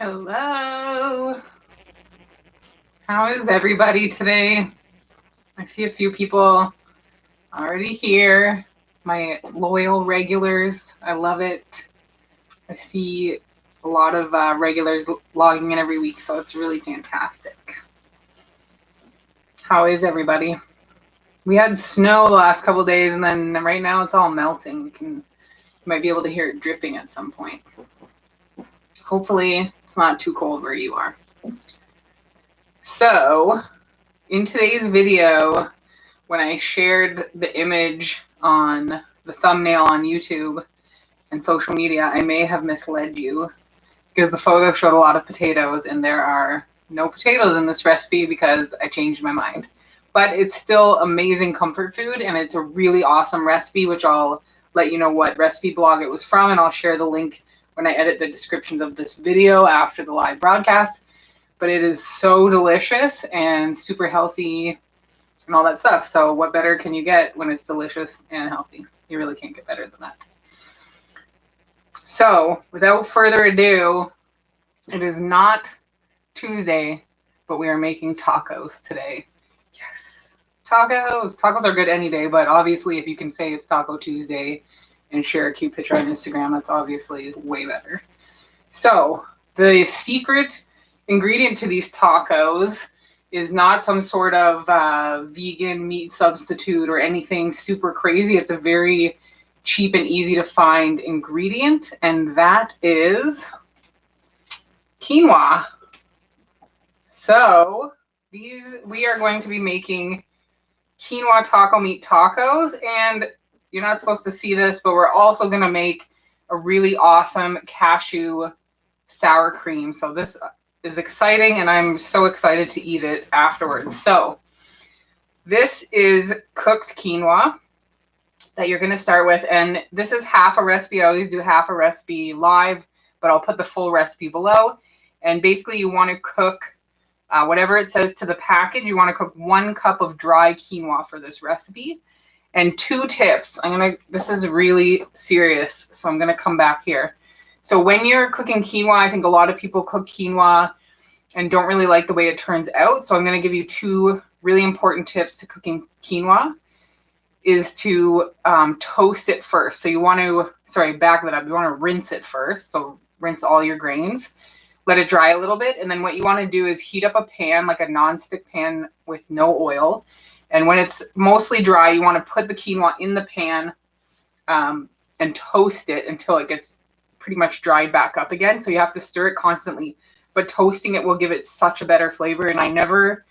Hello. How is everybody today? I see a few people already here. My loyal regulars. I love it. I see a lot of regulars logging in every week, so it's really fantastic. How is everybody? We had snow the last couple days, and then right now it's all melting. You might be able to hear it dripping at some point. Hopefully it's not too cold where you are. So, in today's video, when I shared the image on the thumbnail on YouTube and social media, I may have misled you because the photo showed a lot of potatoes and there are no potatoes in this recipe because I changed my mind. But it's still amazing comfort food and it's a really awesome recipe, which I'll let you know what recipe blog it was from, and I'll share the link when I edit the descriptions of this video after the live broadcast. But it is so delicious and super healthy and all that stuff. So what better can you get when it's delicious and healthy? You really can't get better than that. So without further ado, it is not Tuesday, but we are making tacos today. Yes, tacos. Tacos are good any day, but obviously if you can say it's Taco Tuesday and share a cute picture on Instagram, that's obviously way better. So the secret ingredient to these tacos is not some sort of vegan meat substitute or anything super crazy. It's a very cheap and easy to find ingredient, and that is quinoa. So we are going to be making quinoa taco meat tacos, and you're not supposed to see this, but we're also going to make a really awesome cashew sour cream. So this is exciting, and I'm so excited to eat it afterwards. So this is cooked quinoa that you're going to start with, and this is half a recipe. I always do half a recipe live, but I'll put the full recipe below. And basically you want to cook whatever it says to the package. You want to cook 1 cup of dry quinoa for this recipe. And 2 tips. This is really serious, so I'm going to come back here. So when you're cooking quinoa, I think a lot of people cook quinoa and don't really like the way it turns out. So I'm going to give you 2 really important tips to cooking quinoa. Is to toast it first. So you want to, back that up. You want to rinse it first. So rinse all your grains. Let it dry a little bit. And then what you want to do is heat up a pan, like a nonstick pan with no oil. And when it's mostly dry, you want to put the quinoa in the pan and toast it until it gets pretty much dried back up again. So you have to stir it constantly, but toasting it will give it such a better flavor. And I never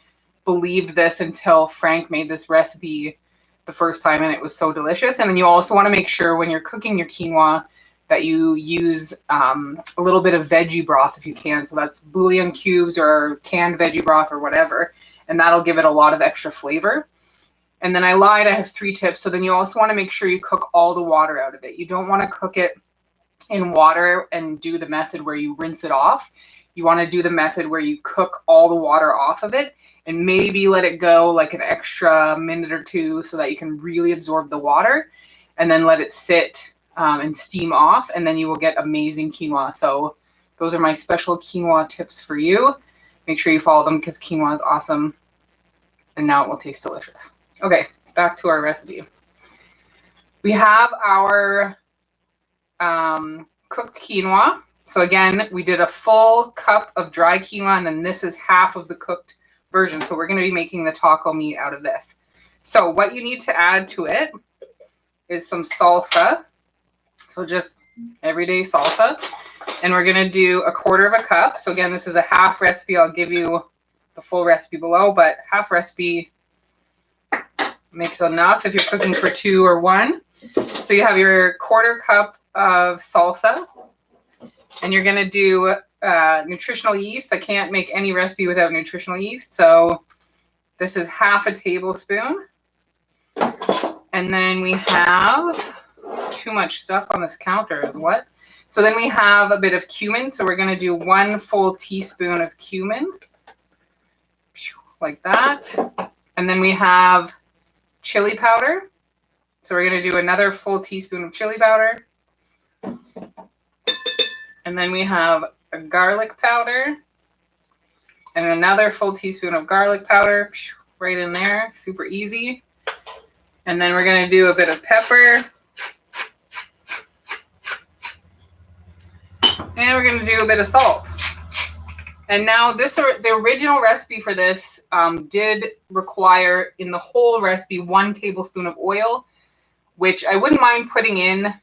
believed this until Frank made this recipe the first time, and it was so delicious. And then you also want to make sure when you're cooking your quinoa that you use a little bit of veggie broth if you can. So that's bouillon cubes or canned veggie broth or whatever, and that'll give it a lot of extra flavor. And then I lied, I have 3 tips. So then you also want to make sure you cook all the water out of it. You don't want to cook it in water and do the method where you rinse it off. You want to do the method where you cook all the water off of it and maybe let it go like an extra minute or 2 so that you can really absorb the water, and then let it sit and steam off, and then you will get amazing quinoa. So those are my special quinoa tips for you. Make sure you follow them because quinoa is awesome, and now it will taste delicious. Okay, back to our recipe. We have our cooked quinoa. So again, we did a full cup of dry quinoa, and then this is half of the cooked version. So we're going to be making the taco meat out of this. So what you need to add to it is some salsa. So just everyday salsa. And we're going to do 1/4 cup. So again, this is a half recipe. I'll give you the full recipe below, but half recipe makes enough if you're cooking for 2 or 1. So you have your 1/4 cup of salsa. And you're going to do nutritional yeast. I can't make any recipe without nutritional yeast. So this is half a tablespoon. And then we have too much stuff on this counter is what? So then we have a bit of cumin. So we're going to do 1 full teaspoon of cumin. Like that. And then we have chili powder. So we're going to do another full teaspoon of chili powder. And then we have of garlic powder and another full teaspoon of garlic powder right in there. Super easy. And then we're going to do a bit of pepper. And we're going to do a bit of salt. And now the original recipe for this did require in the whole recipe 1 tablespoon of oil, which I wouldn't mind putting in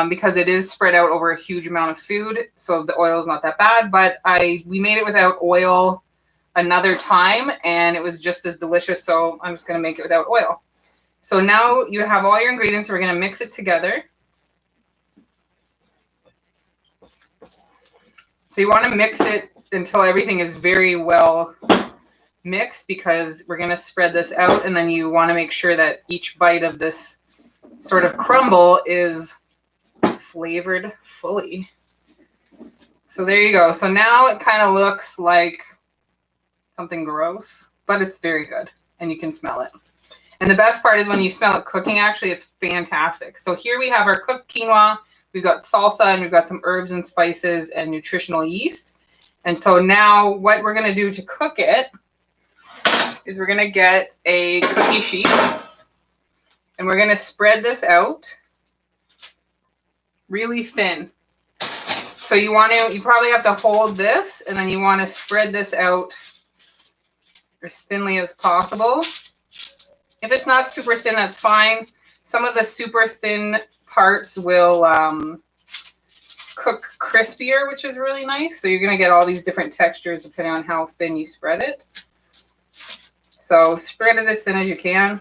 because it is spread out over a huge amount of food. So the oil is not that bad, but we made it without oil another time and it was just as delicious. So I'm just going to make it without oil. So now you have all your ingredients. We're going to mix it together. So you want to mix it until everything is very well mixed because we're going to spread this out, and then you want to make sure that each bite of this sort of crumble is flavored fully. So there you go. So now it kind of looks like something gross, but it's very good and you can smell it. And the best part is when you smell it cooking, actually, it's fantastic. So here we have our cooked quinoa. We've got salsa and we've got some herbs and spices and nutritional yeast. And so now what we're going to do to cook it is we're going to get a cookie sheet and we're going to spread this out really thin. So you probably have to hold this and then you want to spread this out as thinly as possible. If it's not super thin, that's fine. Some of the super thin parts will cook crispier, which is really nice. So you're going to get all these different textures depending on how thin you spread it. So spread it as thin as you can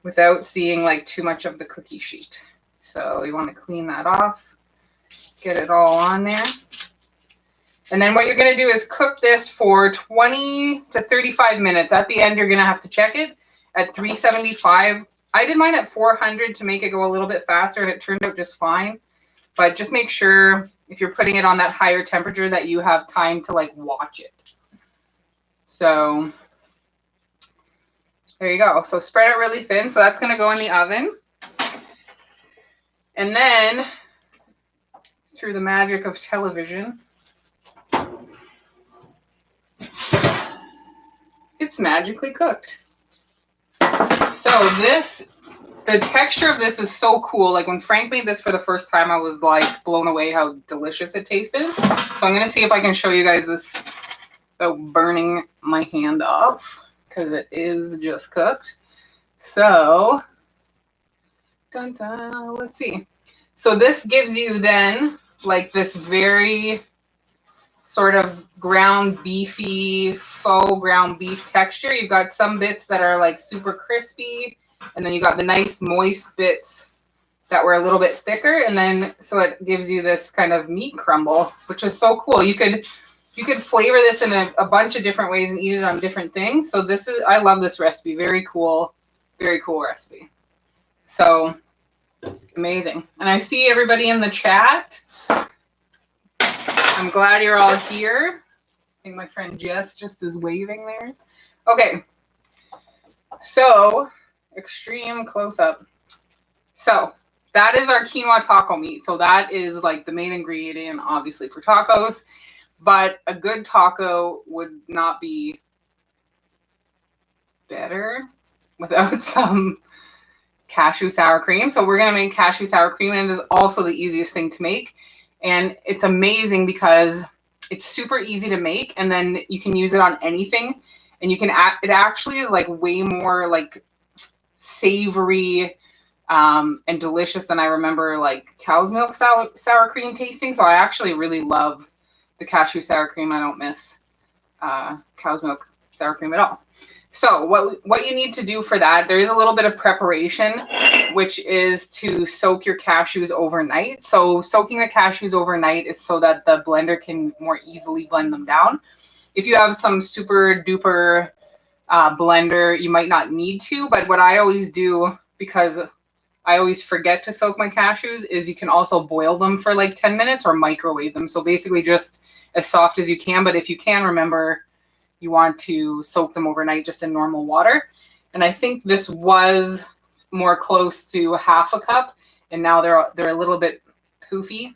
without seeing like too much of the cookie sheet. So you want to clean that off, get it all on there. And then what you're going to do is cook this for 20 to 35 minutes. At the end, you're going to have to check it at 375. I did mine at 400 to make it go a little bit faster, and it turned out just fine. But just make sure if you're putting it on that higher temperature that you have time to like watch it. So there you go. So spread it really thin. So that's going to go in the oven. And then through the magic of television, it's magically cooked. So the texture of this is so cool. Like when Frank made this for the first time, I was like blown away how delicious it tasted. So I'm going to see if I can show you guys this without burning my hand off because it is just cooked. So, dun, dun, let's see. So this gives you then like this very sort of ground beefy, faux ground beef texture. You've got some bits that are like super crispy, and then you got the nice moist bits that were a little bit thicker, and then so it gives you this kind of meat crumble, which is so cool. You could flavor this in a bunch of different ways and eat it on different things. So I love this recipe. Very cool recipe. So amazing. And I see everybody in the chat. I'm glad you're all here. I think my friend Jess just is waving there. Okay. So extreme close up. So that is our quinoa taco meat. So that is like the main ingredient, obviously, for tacos. But a good taco would not be better without some cashew sour cream. So we're going to make cashew sour cream, and it is also the easiest thing to make. And it's amazing because it's super easy to make, and then you can use it on anything. And you can it actually is like way more like savory and delicious than I remember like cow's milk sour cream tasting. So I actually really love the cashew sour cream. I don't miss cow's milk sour cream at all. So what you need to do for that, there is a little bit of preparation, which is to soak your cashews overnight. So soaking the cashews overnight is so that the blender can more easily blend them down. If you have some super duper blender, you might not need to, but what I always do, because I always forget to soak my cashews, is you can also boil them for like 10 minutes or microwave them. So basically just as soft as you can, but if you can, remember you want to soak them overnight just in normal water. And I think this was more close to half a cup, and now they're a little bit poofy.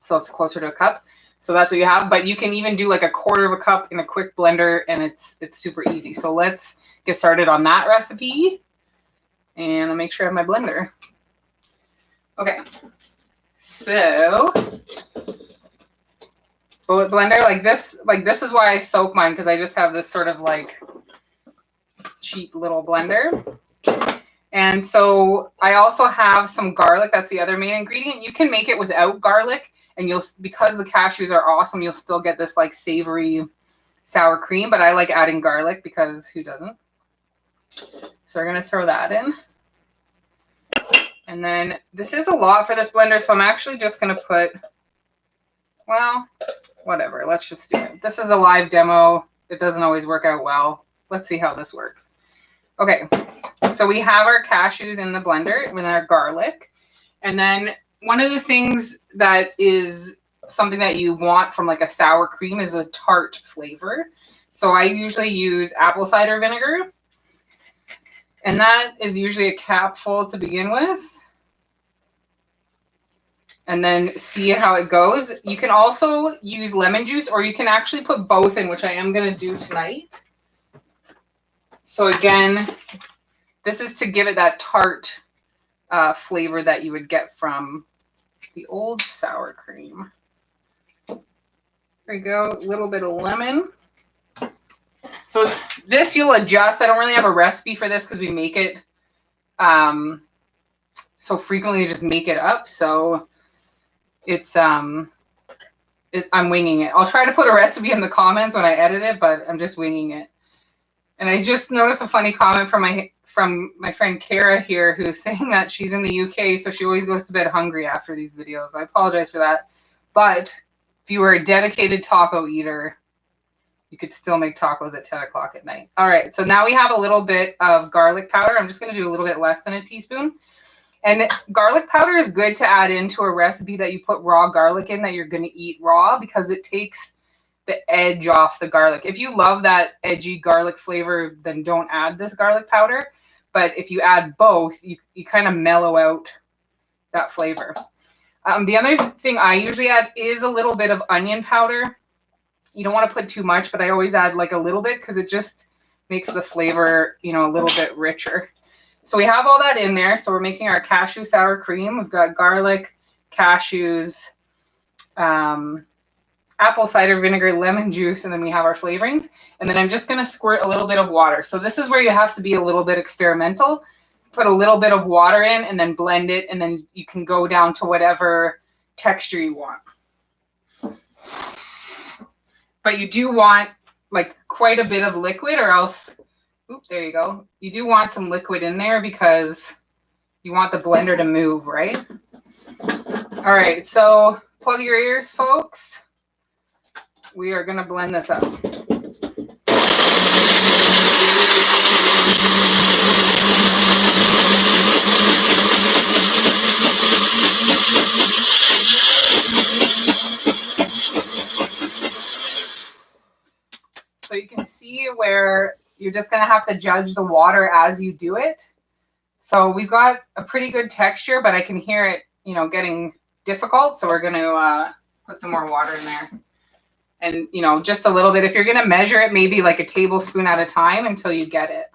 So it's closer to a cup. So that's what you have. But you can even do like a quarter of a cup in a quick blender, and it's super easy. So let's get started on that recipe. And I'll make sure I have my blender. Okay. So bullet blender like this is why I soak mine, because I just have this sort of like cheap little blender. And so I also have some garlic. That's the other main ingredient. You can make it without garlic, and because the cashews are awesome, you'll still get this like savory sour cream, but I like adding garlic because who doesn't? So we're going to throw that in. And then this is a lot for this blender, so I'm actually just going to put, well, whatever. Let's just do it. This is a live demo. It doesn't always work out well. Let's see how this works. Okay, so we have our cashews in the blender with our garlic. And then one of the things that is something that you want from like a sour cream is a tart flavor. So I usually use apple cider vinegar. And that is usually a cap full to begin with. And then see how it goes. You can also use lemon juice, or you can actually put both in, which I am going to do tonight. So again, this is to give it that tart flavor that you would get from the old sour cream. There we go, a little bit of lemon. So this you'll adjust. I don't really have a recipe for this because we make it so frequently, just make it up. So it's I'm winging it. I'll try to put a recipe in the comments when I edit it, but I'm just winging it. And I just noticed a funny comment from my friend Kara here, who's saying that she's in the UK, so she always goes to bed hungry after these videos. I apologize for that. But if you were a dedicated taco eater, you could still make tacos at 10 o'clock at night. All right, so now we have a little bit of garlic powder. I'm just going to do a little bit less than a teaspoon. And garlic powder is good to add into a recipe that you put raw garlic in that you're going to eat raw, because it takes the edge off the garlic. If you love that edgy garlic flavor, then don't add this garlic powder. But if you add both, you kind of mellow out that flavor. The other thing I usually add is a little bit of onion powder. You don't want to put too much, but I always add like a little bit because it just makes the flavor, you know, a little bit richer. So we have all that in there. So we're making our cashew sour cream. We've got garlic, cashews, apple cider vinegar, lemon juice, and then we have our flavorings. And then I'm just going to squirt a little bit of water. So this is where you have to be a little bit experimental. Put a little bit of water in and then blend it, and then you can go down to whatever texture you want. But you do want like quite a bit of liquid, or else, there you go. You do want some liquid in there because you want the blender to move, right? All right, so plug your ears, folks. We are going to blend this up. So you can see where you're just going to have to judge the water as you do it. So we've got a pretty good texture, but I can hear it, you know, getting difficult. So we're going to put some more water in there. And, you know, just a little bit. If you're going to measure it, maybe like a tablespoon at a time until you get it.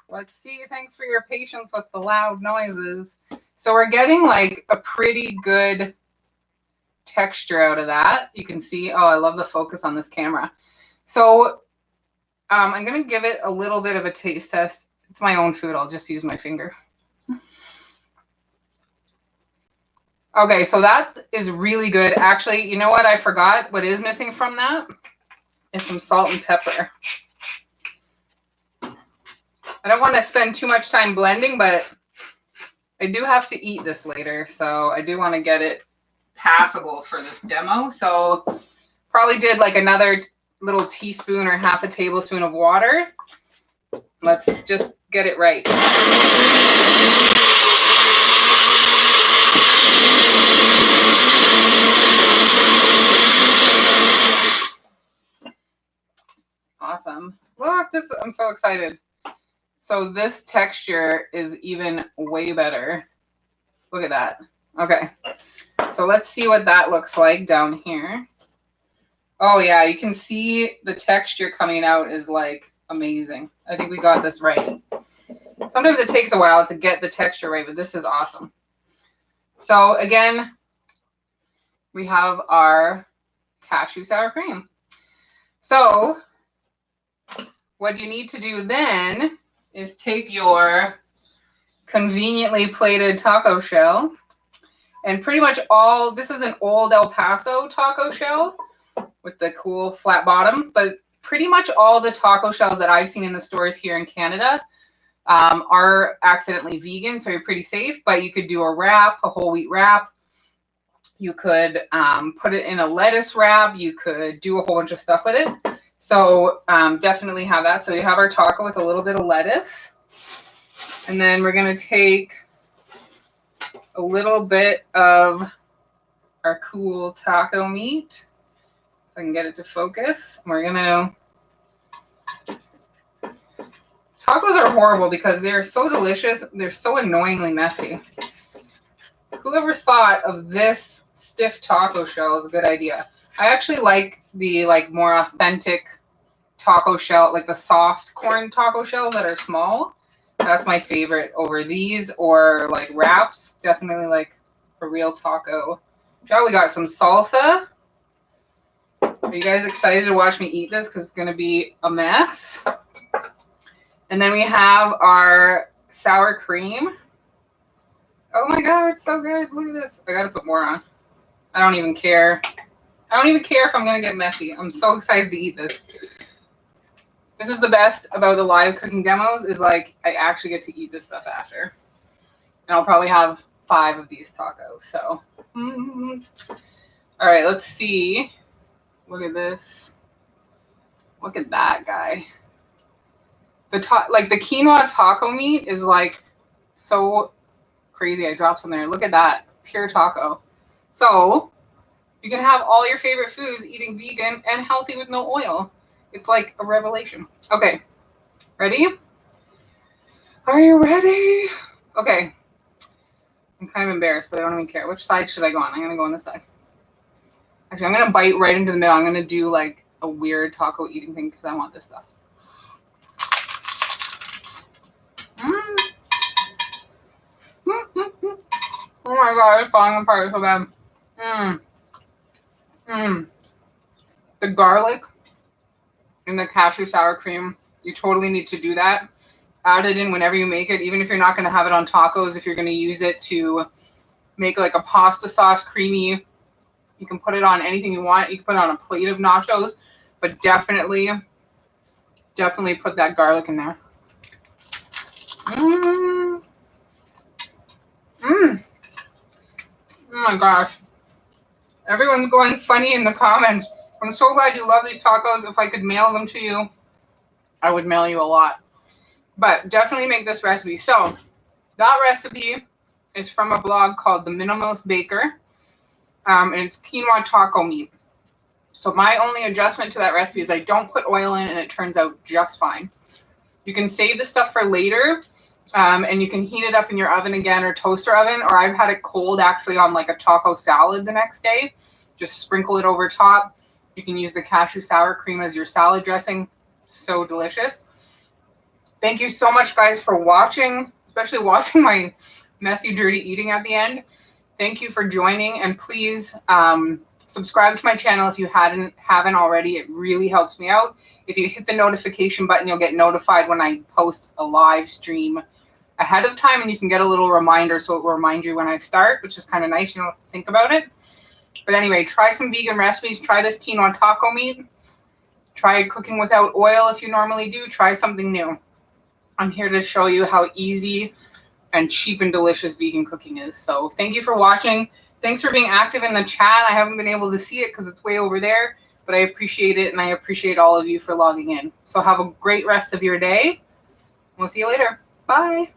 Let's see. Thanks for your patience with the loud noises. So we're getting like a pretty good texture out of that. You can see, oh, I love the focus on this camera. So I'm going to give it a little bit of a taste test. It's my own food. I'll just use my finger. Okay, so that is really good. Actually, you know what I forgot? What is missing from that is some salt and pepper. I don't want to spend too much time blending, but I do have to eat this later, so I do want to get it passable for this demo. So probably did like another little teaspoon or half a tablespoon of water. Let's just get it right. Awesome. Look, this, I'm so excited. So this texture is even way better. Look at that. Okay. So let's see what that looks like down here. Oh yeah, you can see the texture coming out is like amazing. I think we got this right. Sometimes it takes a while to get the texture right, but this is awesome. So again, we have our cashew sour cream. So what you need to do then is take your conveniently plated taco shell, and pretty much all, this is an old El Paso taco shell with the cool flat bottom, but pretty much all the taco shells that I've seen in the stores here in Canada are accidentally vegan, so you're pretty safe. But you could do a wrap, a whole wheat wrap. You could put it in a lettuce wrap. You could do a whole bunch of stuff with it. So definitely have that. So you have our taco with a little bit of lettuce. And then we're going to take a little bit of our cool taco meat. If I can get it to focus. We're going to... Tacos are horrible because they're so delicious. They're so annoyingly messy. Whoever thought of this stiff taco shell is a good idea. I actually like the more authentic taco shell, like the soft corn taco shells that are small. That's my favorite over these, or like wraps. Definitely like a real taco shell. We got some salsa. Are you guys excited to watch me eat this? Because it's going to be a mess. And then we have our sour cream. Oh my god, it's so good. Look at this. I got to put more on. I don't even care. I don't even care if I'm going to get messy. I'm so excited to eat this. This is the best about the live cooking demos, is like I actually get to eat this stuff after. And I'll probably have 5 of these tacos. So, all right, let's see. Look at this. Look at that guy. The quinoa taco meat is like so crazy. I dropped some there. Look at that. Pure taco. So you can have all your favorite foods eating vegan and healthy with no oil. It's like a revelation. Okay. Ready? Are you ready? Okay. I'm kind of embarrassed, but I don't even care. Which side should I go on? I'm going to go on this side. Actually, I'm going to bite right into the middle. I'm going to do like a weird taco eating thing because I want this stuff. Oh my god, it's falling apart so bad. The garlic and the cashew sour cream, you totally need to do that. Add it in whenever you make it, even if you're not going to have it on tacos. If you're going to use it to make like a pasta sauce creamy, you can put it on anything you want. You can put it on a plate of nachos, but definitely put that garlic in there. Oh my gosh. Everyone's going funny in the comments. I'm so glad you love these tacos. If I could mail them to you, I would mail you a lot. But definitely make this recipe. So that recipe is from a blog called The Minimalist Baker. And it's quinoa taco meat. So my only adjustment to that recipe is I don't put oil in, and it turns out just fine. You can save the stuff for later. And you can heat it up in your oven again, or toaster oven, or I've had it cold actually on like a taco salad the next day. Just sprinkle it over top. You can use the cashew sour cream as your salad dressing. So delicious. Thank you so much, guys, for watching, especially watching my messy, dirty eating at the end. Thank you for joining, and please subscribe to my channel if you haven't already. It really helps me out. If you hit the notification button, you'll get notified when I post a live stream ahead of time, and you can get a little reminder, so it will remind you when I start, which is kind of nice. You don't have to think about it. But anyway, try some vegan recipes. Try this quinoa taco meat. Try cooking without oil if you normally do. Try something new. I'm here to show you how easy and cheap and delicious vegan cooking is. So thank you for watching. Thanks for being active in the chat. I haven't been able to see it because it's way over there. but I appreciate it, and I appreciate all of you for logging in. So have a great rest of your day. We'll see you later. Bye.